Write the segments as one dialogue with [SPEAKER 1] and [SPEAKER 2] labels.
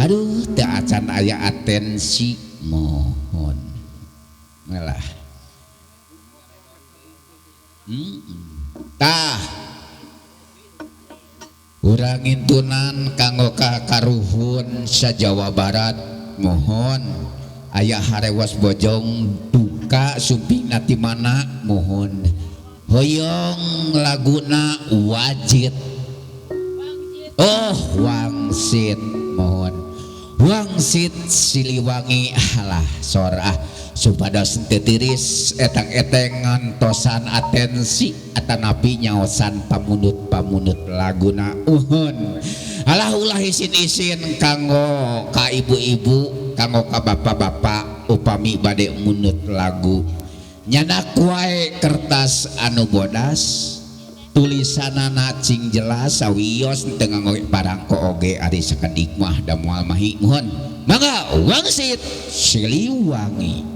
[SPEAKER 1] aduh teu acan aya atensi mohon melah tah urang intunan kanggo karuhun sa Jawa Barat mohon aya harewas bojong duka suping ti mana mohon hoyong laguna wajid oh wangsit mohon wangsit Siliwangi halah sorah supados teu tiris etang-eteng tosan atensi atanapi nyaosan pamunut laguna uhun alah ulah isin-isin kanggo ka ibu-ibu kanggo ka bapak-bapak upami bade munut lagu nyanak wae kertas anu bodas tulisanana cing jelas sawios teu nganggo parangko oge ari sakedik mah da moal mahi mohon mangga wangsit Siliwangi.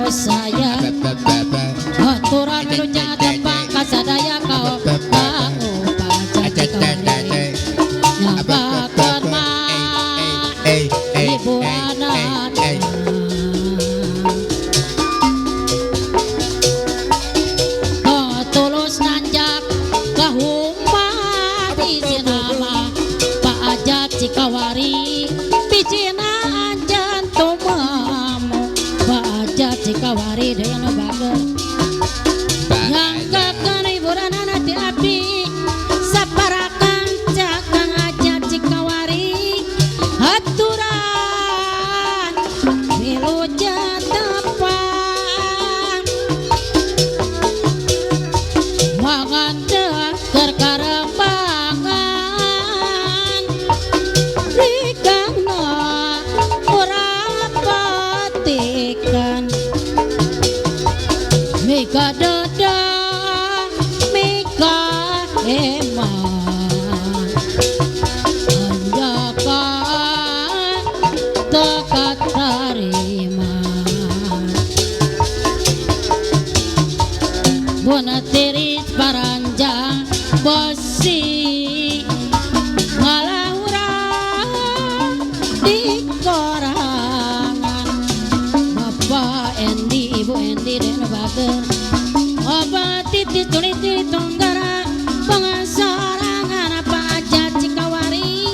[SPEAKER 2] Saya aturan menunya tanpa kasadaya kau nyagakan mah hiburan tulus nanjak kahumah di sinama Pak Ajat Cikawari picina anjan tumamu Pak Ajat Cikawari dayana bager nyangkakan hiburan hati abdi saparakan cakang Ajat Cikawari aturan milu jatapan manganda kerkarembangan rikana urang patikan mika dada mika eman anjakan tekat tarima bona tiris paranjang besi ngalahurang di korangan Bapak Endi Ibu Endi dan bager obat titis tulis tunggara pengasorangan Pak Ajat Cikawari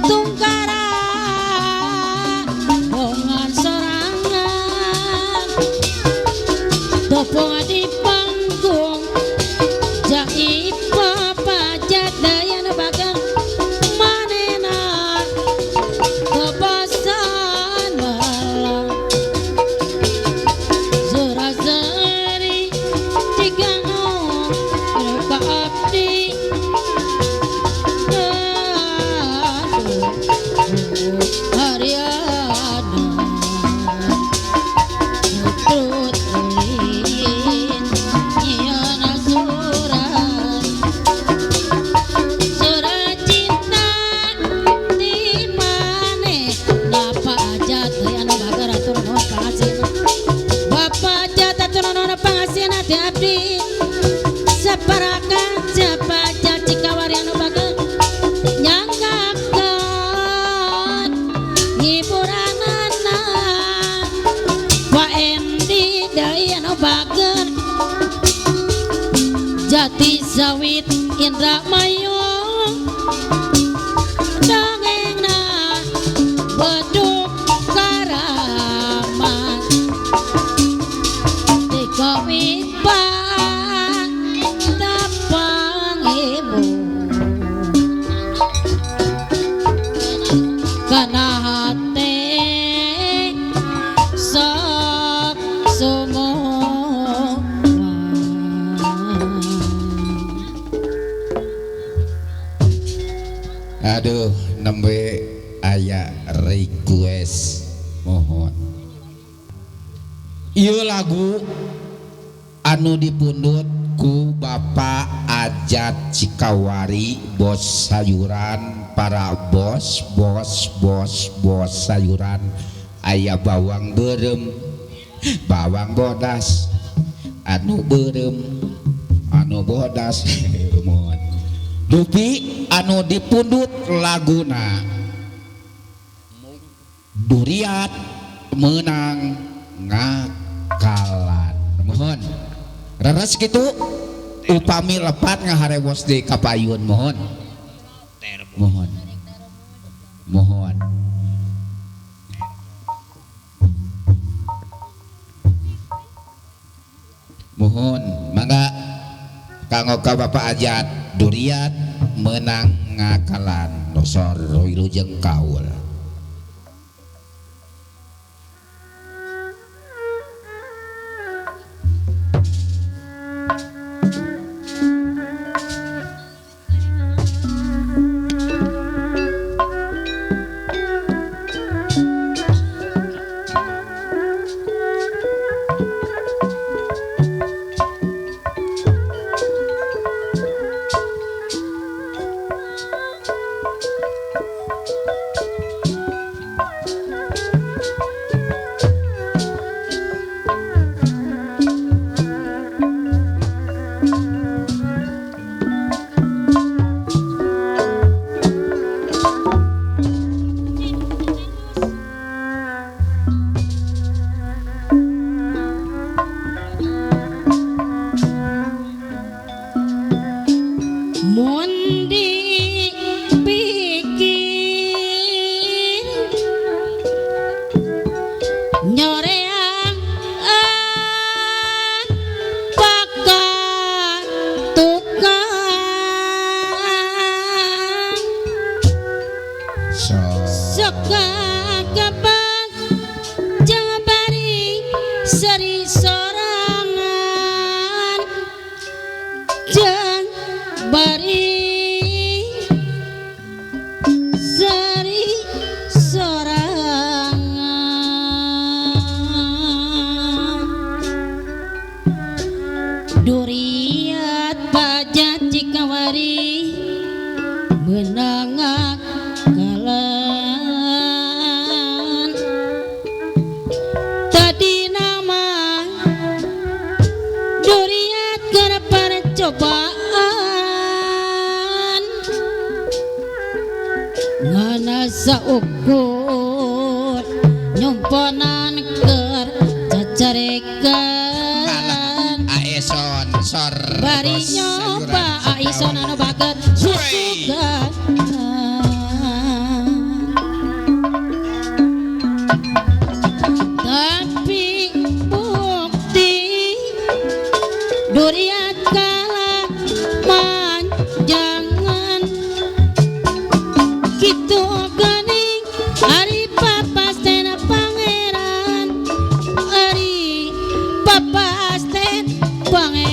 [SPEAKER 2] tunggara bongan sorangan topong di panggung jai Bapak Ajat dayana bager manena kebasan malang Zurazari Cigano Reka Abdi Haryana Nutrut ulin Nyana surat Surat cinta di mane Napa aja dayana bager atur nuhun pangasihna Bapak Ajat atur nuhun pangasihna ti abdi saparakan Bapak Ajat Cikawari anu bager nyanggakeun hiburanana Pak Endi daya anu bager Jati Sawit Indramayu dongengna beduk karaman dikawit bang tapang ibu kana hate sok sumua
[SPEAKER 1] aduh nembe aya request mohon ieu lagu anu dipundut ku Bapak Ajat Cikawari bos sayuran para bos sayuran aya bawang berem bawang bodas anu berem anu bodas mohon dupi anu dipundut laguna duriat menang ngakalan mohon reres gitu upami lepat ngaharewos di kapayun mohon mohon mohon mohon mangga kanggo ka Bapak Ajat duriat menang ngakalan nosor wilujeng kaul So
[SPEAKER 2] Soka kebang jangan bari seri sorangan jangan bari seri sorangan duriat pajat cikawari menangak kalan tadi nama duriat kena percobaan ngana saukur nyumponan ker cacarekan
[SPEAKER 1] Aeson sor
[SPEAKER 2] bari
[SPEAKER 1] bos
[SPEAKER 2] nyoba
[SPEAKER 1] sayuran
[SPEAKER 2] aison anu baget
[SPEAKER 1] Wey.
[SPEAKER 2] susugan tapi bukti duriat kalah jangan gitu gening hari papas tena pangeran hari papas ten pangeran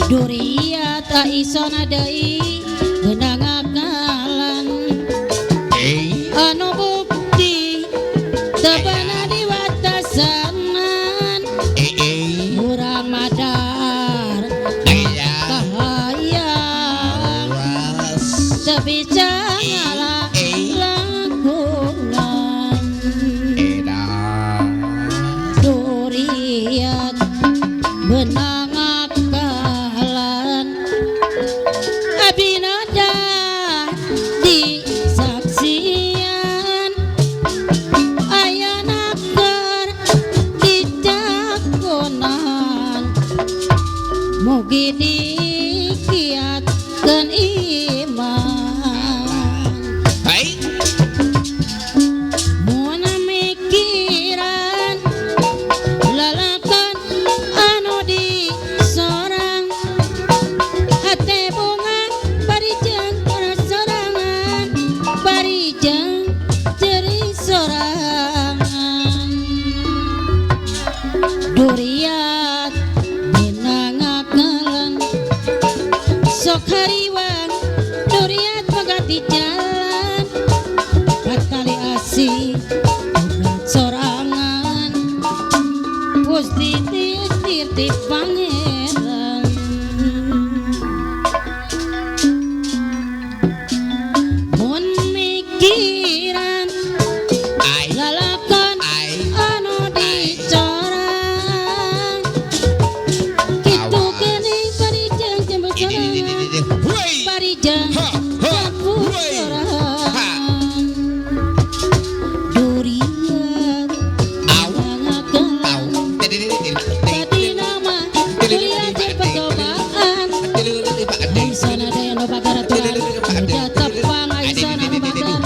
[SPEAKER 2] duriat aisona deui geunang akalan anu bukti tebana di watasanan urang madar kahayang sebisa ngalah lakungan duriat benang akalan abinada di saksian ayana keur dicakonan mugi dikiatkeun iman
[SPEAKER 1] baik
[SPEAKER 2] mun mikiran lalakan anu di sorang hate bunga bari jeung sorangan bari jeung ceri sorangan duriat benang akalan sok hariwang duriat pagati jalan katali asih bukan sorangan pusti tirti pangeran mun mikiran
[SPEAKER 1] ai
[SPEAKER 2] lalakan
[SPEAKER 1] ai
[SPEAKER 2] anu dicorang kitu geuning bari jeung jembe sorangan
[SPEAKER 1] Wey.
[SPEAKER 2] bari jeung
[SPEAKER 1] Ha, ha,
[SPEAKER 2] jambu
[SPEAKER 1] wey.
[SPEAKER 2] sorangan duriat
[SPEAKER 1] Au.
[SPEAKER 2] benang
[SPEAKER 1] Tau.
[SPEAKER 2] akalan tadi nama duriat jeung percobaan aisana daya no bagaraturan udah tepang aisana no bagar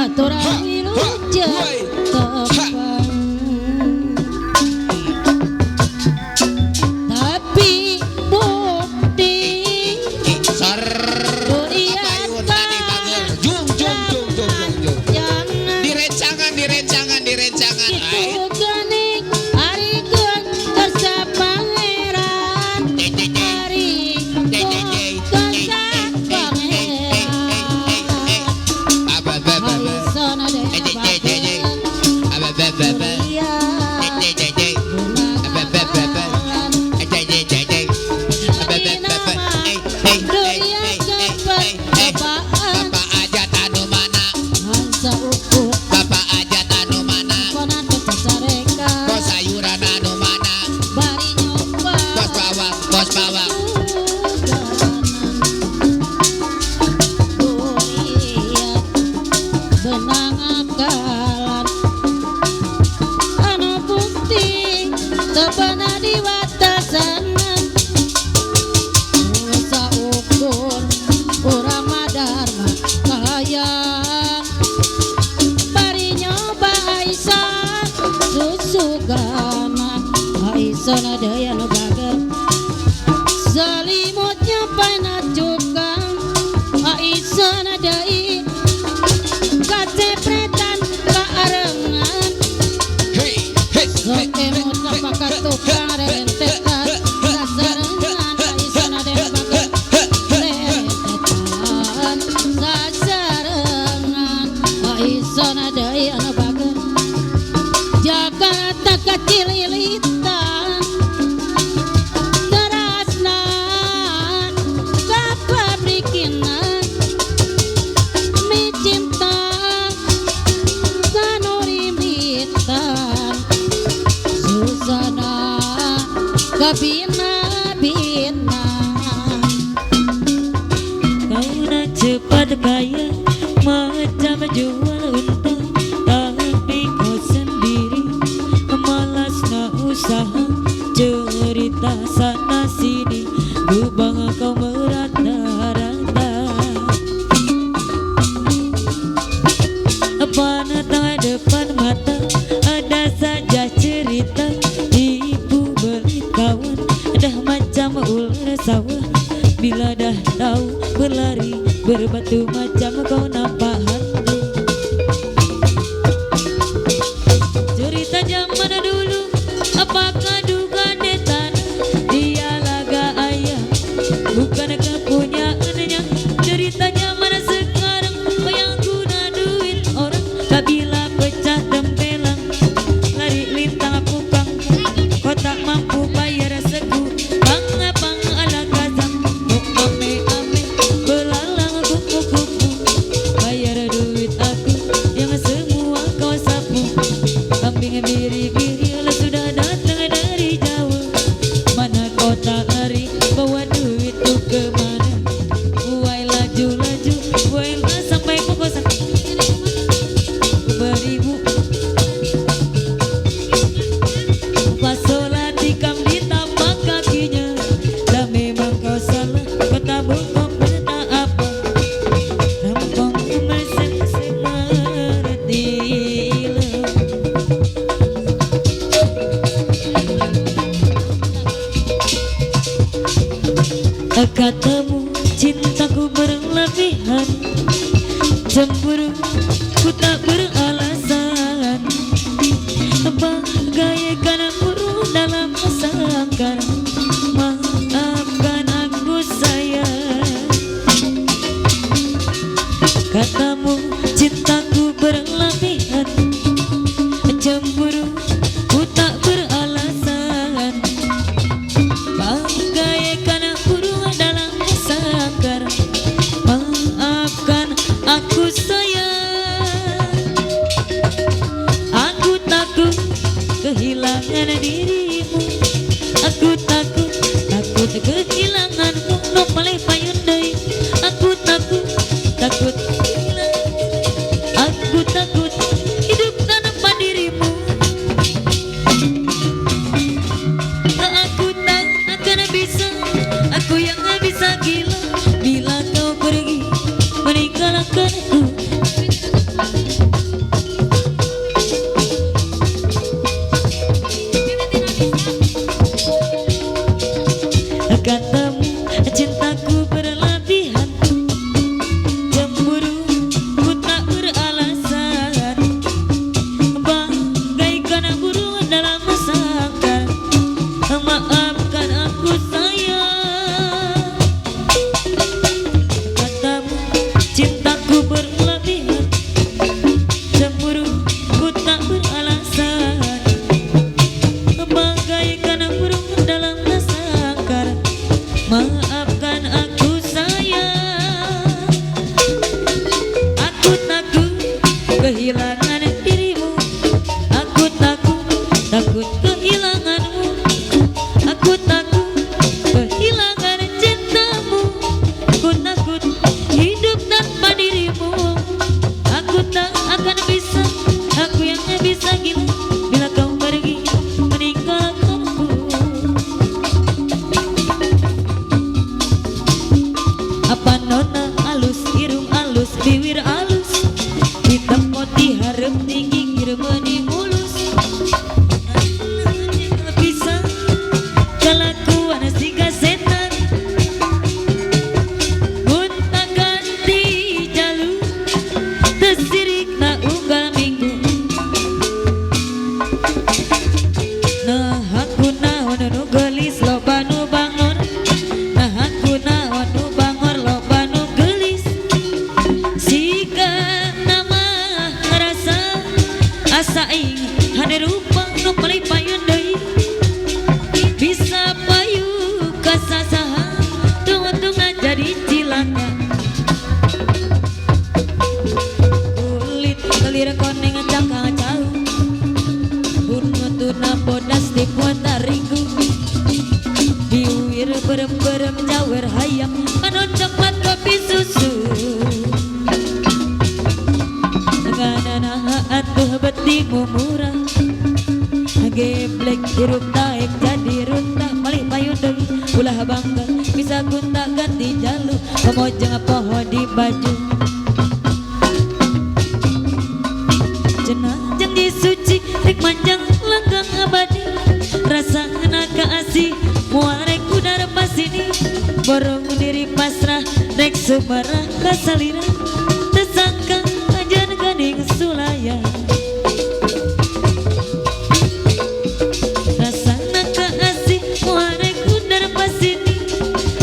[SPEAKER 2] aturan wilujeng tepang tapi bukti duriat kalah jangan
[SPEAKER 1] direncangan
[SPEAKER 2] itu gening hari keun kersa pangeran hari kersa pangeran aisana daya bagar benang akalan anu bukti tebana di watasanan nusa ukur urang madar mah kahayang bari nyoba aisan susugana aisan daya nu bager selimutnya paina cukang
[SPEAKER 3] kau merata-rata. Panata depan mata ada saja cerita, ibu beli kawan dah macam ular sawah. Bila dah tahu berlari berbatu macam kau nampak hantu. Cerita zaman dulu apakah duga di tanah, dia laga ayah bukan kepunyaannya. Cerita zaman sekarang bayang guna duit orang, kabila pecah tempelang lari lintang pukang, kau tak mampu bayar segu pang ala kazam, ame ame belalang kupu-kupu, bayar duit aku yang semua kau sapu. Kambing biri-biri lah sudah datang dari Jawa, mana kau tak lari bawa duit tu kemana? Buai laju-laju, buai lah sampai pukul 1 beribu. Pas sholat tikam di tapak kakinya, dah memang kau salah, kau tak bongkok tak apa. Rampong meretilah. Katamu cintaku berlebihan, cemburu ku tak beralasan, bagaikan burung dalam sangkar. Maafkan aku sayang. Katamu cintaku berlebihan, cemburu ku tak beralasan, bagaikan burung dalam sangkar. Maafkan aku sayang. Aku takut kehilangan dirimu, aku takut kehilanganmu. No malay payun day. Aku takut kehilangan. Aku takut hidup tanpa dirimu. Aku tak akan bisa, aku yang bisa gila bila kau pergi meninggalkan aku. Katamu cintaku berlebihan, cemburu ku tak beralasan, bagaikan burung dalam sangkar. Maafkan aku sayang. Katamu cintaku berlebihan, cemburu ku tak beralasan, bagaikan burung dalam sangkar. Maafkan aku sayang. Aku takut kehilangan dirimu, aku takut kehilanganmu. Aku takut kehilangan cintamu, aku takut hidup tanpa dirimu. Aku tak akan bisa, aku yang bisa gila bila kau pergi meninggalkanku. Apa nona alus, irung alus, bibir alus, hitam putih harap tinggi kirmani mulus. Bisa kelakuan si setan, gunta ganti jalur, tersirik na unggal minggu. Nah aku naon nu gelis loba nu bangor, nah aku naon nu bangor loba nu gelis. Sika nama rasa asa ing hade rupa nu malay payun deui, bisa payu kasasaha tunggu-tunggu jadi cilaka. Kulit kelir koneng cangkang jauh, bunutuna bodas di puata ringgu, biwir berem-berem jawer hayam panon coklat kopi susu. Nganana atuh betimu murah, geblek hirup taek jadi runtah malih payun deui ulah bangga bisa gunta ganti jalu pemojang pohon di baju cenah janji suci rek manjang langgang abadi rasa naka asih muarek udara pasini borong diri pasrah rek sebarah kasalira tersangka ajan gading sulaya rasa naka asih muarek udara pasini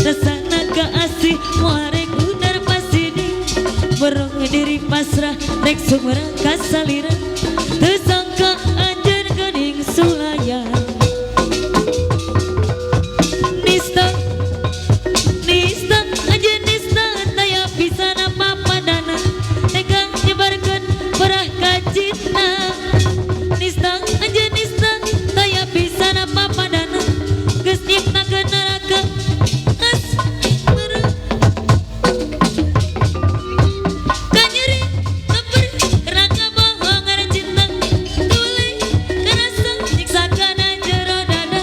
[SPEAKER 3] rasa naka asih muarek udara pasini borong diri pasrah rek sebarah kasalira tersangka ajan gading sulaya nista nista aja nista taya bisa nama padana tega nyebarkan perah kacina nista aja nista taya bisa nama padana geus nyiptakeun neraka asmara kanyeri kaper rangga bohong ngara cinta tuluy karasa nyiksa kana jero dada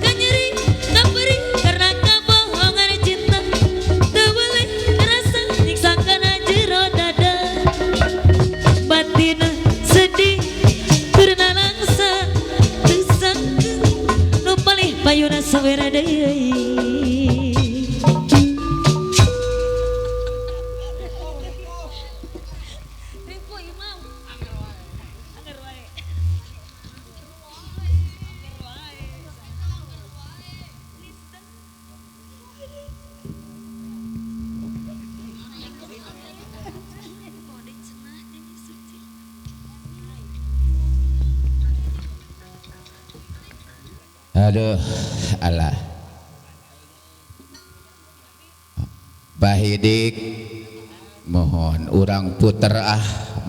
[SPEAKER 3] kanyeri kaperi rangga bohong ngara cinta tuluy karasa nyiksa kana jero dada batina sedih kurna langsa tersangka nu palih payuna sawera deui
[SPEAKER 1] aduh alah Bahidik mohon urang puter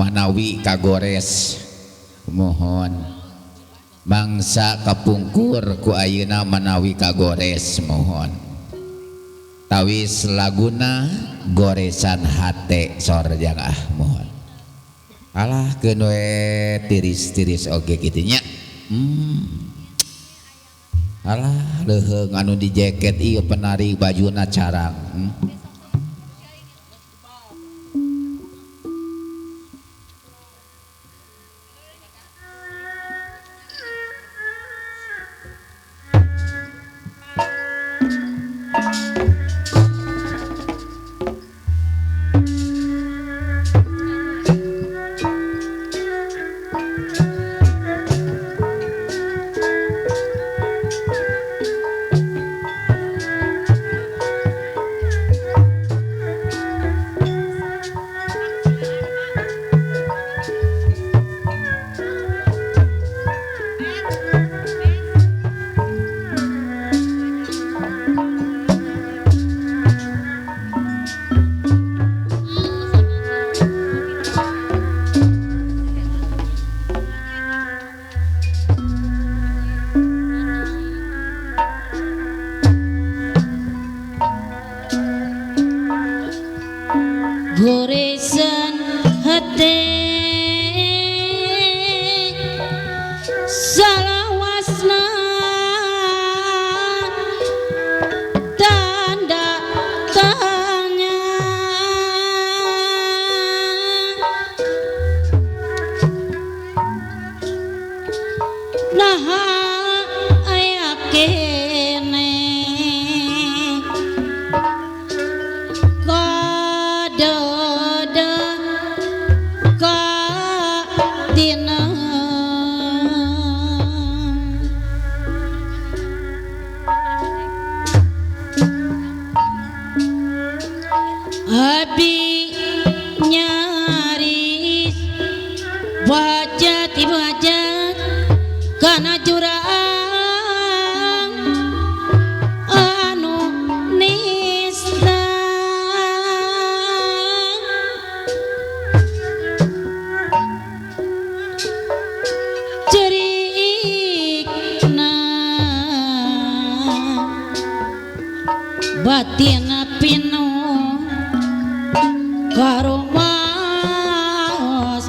[SPEAKER 1] manawi kagores mohon mangsa kapungkur ku ayeuna manawi kagores mohon tawis laguna goresan hate sorjang mohon alah keun we tiris-tiris oge kitu nya alah leuheung anu di jaket ieu penari bajuna carang
[SPEAKER 2] goresan hati salawasna tanda tanya nah aya kene Abi nyaris wajah wajah kana jurang anu nista cerikna batina pinu karo maos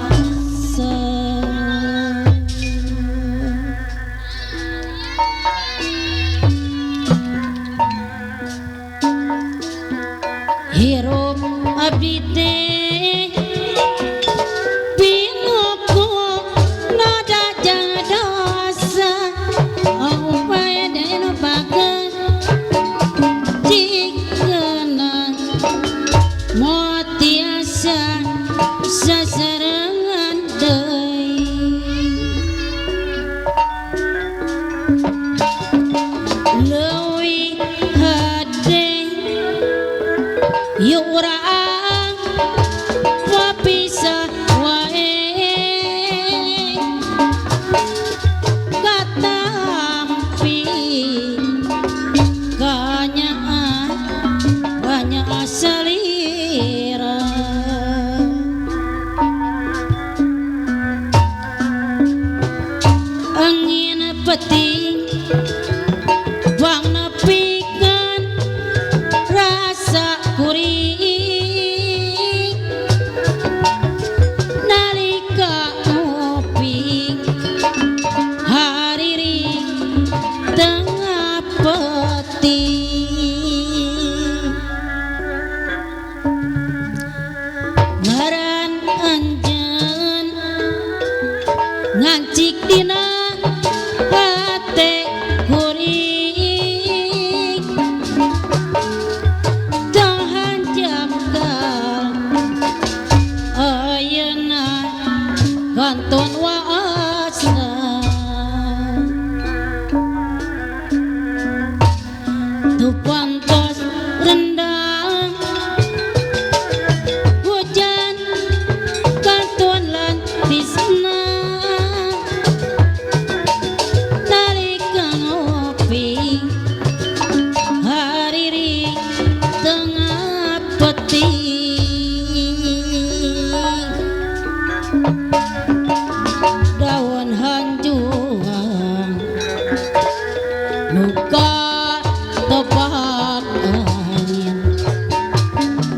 [SPEAKER 2] hirup abdi teh pinuku nada jadosa upaya deno bagan dikenan motiasa sasarangan deui leuwih hade yurang papisah wae katampi kanyaan banyak asalira angin peting bang nepikan rasa kuring nalika ngopi hariri tengah peting ngaran anjeun ngancik dina hate kuring tahan jamgal ayeuna kantun waasna tupantos rendang hujan kantun lantisna nalika ngopi hariri tengah peting daun hanjuang nuka tepat angin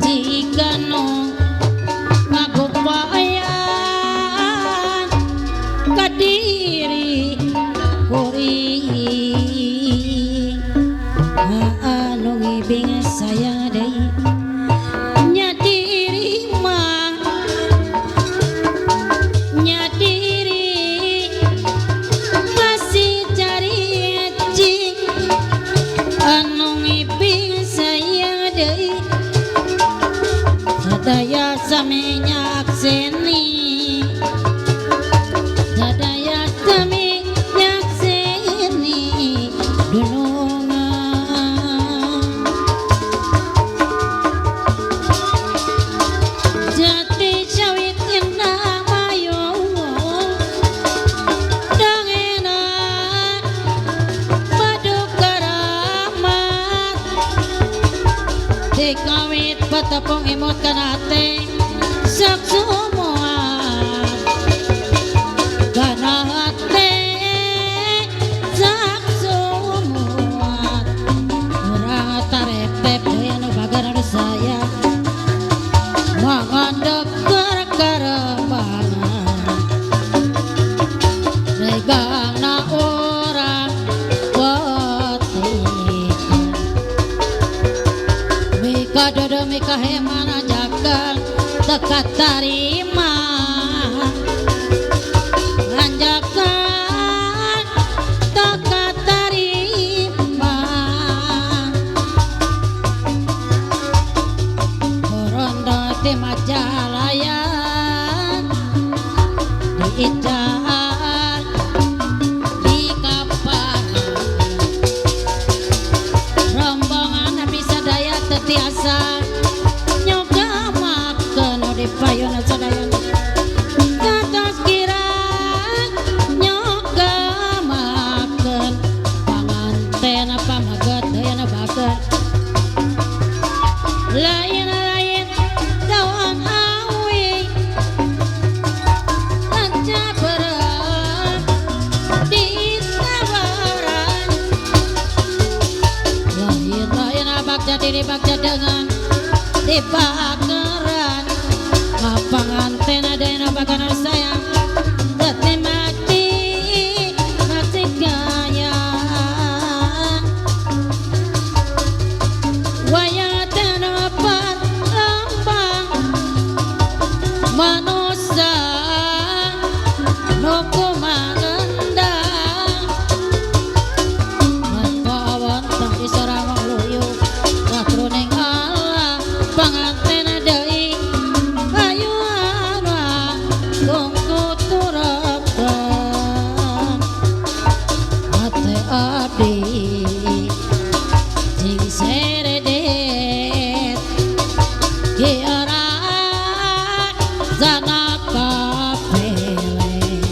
[SPEAKER 2] jika no ngagupayan kadiri kuring anu ngibing sayang deui nya diri mah nya diri masih cari cing anu ngibing sayang deui sadaya samenyak seni sadaya samenyak seni dunungan jati sawit indah mayung dangenan padu karamat dikawit patepung imut kanate sak semua kana hate sak semua urang tarepep anu bagar saya mangandek kerebangan regangna orang petik mika dodo mika hemana jagang dekat tarima anjakan dekat tarima korondo di Majalayan di Ical di Kapan rombongan bisa daya tetiasa nyoga makan di payun sadayan katos kira nyoga makan panganten apa maget daya baget lain-lain daun awi lanca berat di tawaran lain-lain abak jadi dibakja dengan dibakaran panganten ada yang nampakan sayang dati mati mati gaya wayang tenopar panganten deui ayo ara kongko turapan ate abdi jing seredet kiara zanaka peleng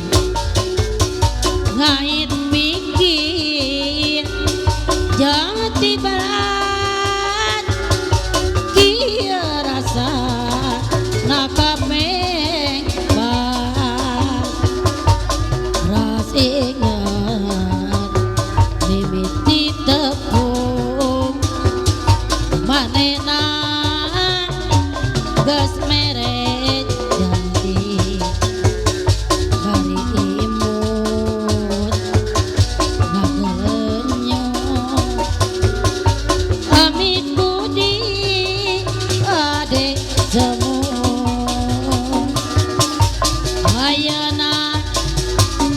[SPEAKER 2] ngait mikir jati barat kia rasa nakapeng bas ras ingat mimiti tepung manena gas meret janji hari imut ngagenyo amit budi ade semu ayana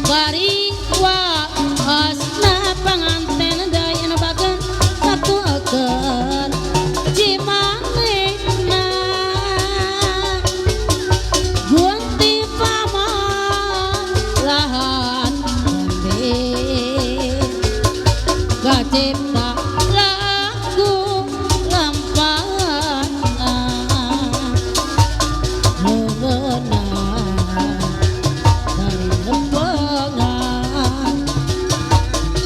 [SPEAKER 2] bari wa asna panganten dayana bagan satu akan cimanena gunti pama lahan gambe gacipta lagu lampana lengena dari lempengan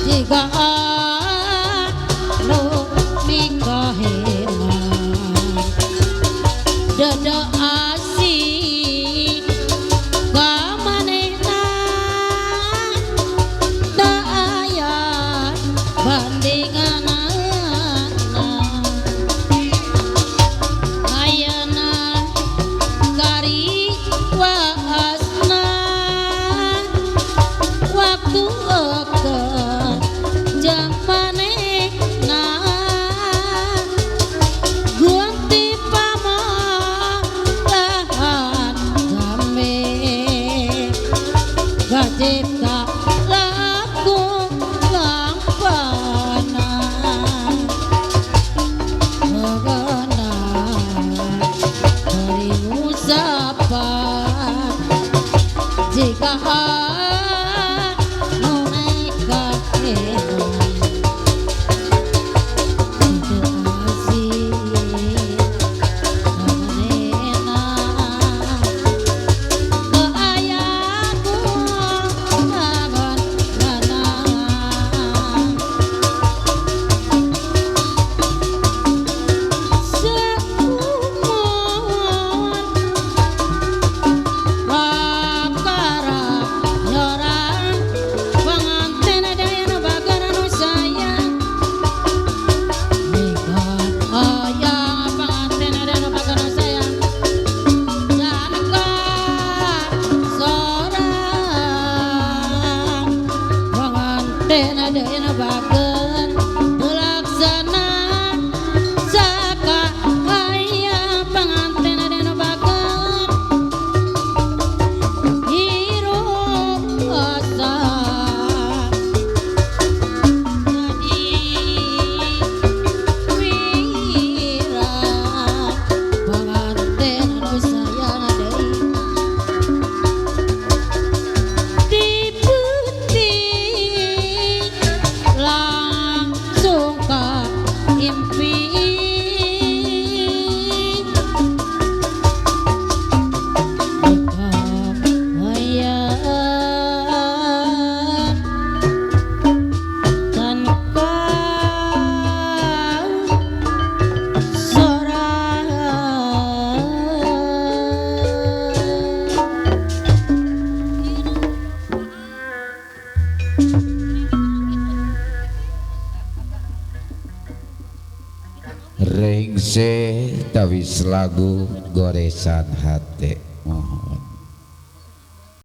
[SPEAKER 2] tiga anu mikaheman dada asih kamanehna da aya bandinganna ayana kari waasna waktu akan jamanehna gunti pama lahan gambe gacipta laku lampana magana dari usapan jika anu nikaheman itu asih kamanehna keayaku lawan lanang sekumohon lakara nyorang panganten dayana bagara nu sayang nikah ayah panganten dayana bagara nu sayang janaka sorang panganten dayana bagen laksana saka ayah panganten dayana bagen hirup asa jadi wira panganten anu sayang deui diputing langsung ka impi ayam tanpa sorang
[SPEAKER 1] Ringse tawis lagu goresan hate mohon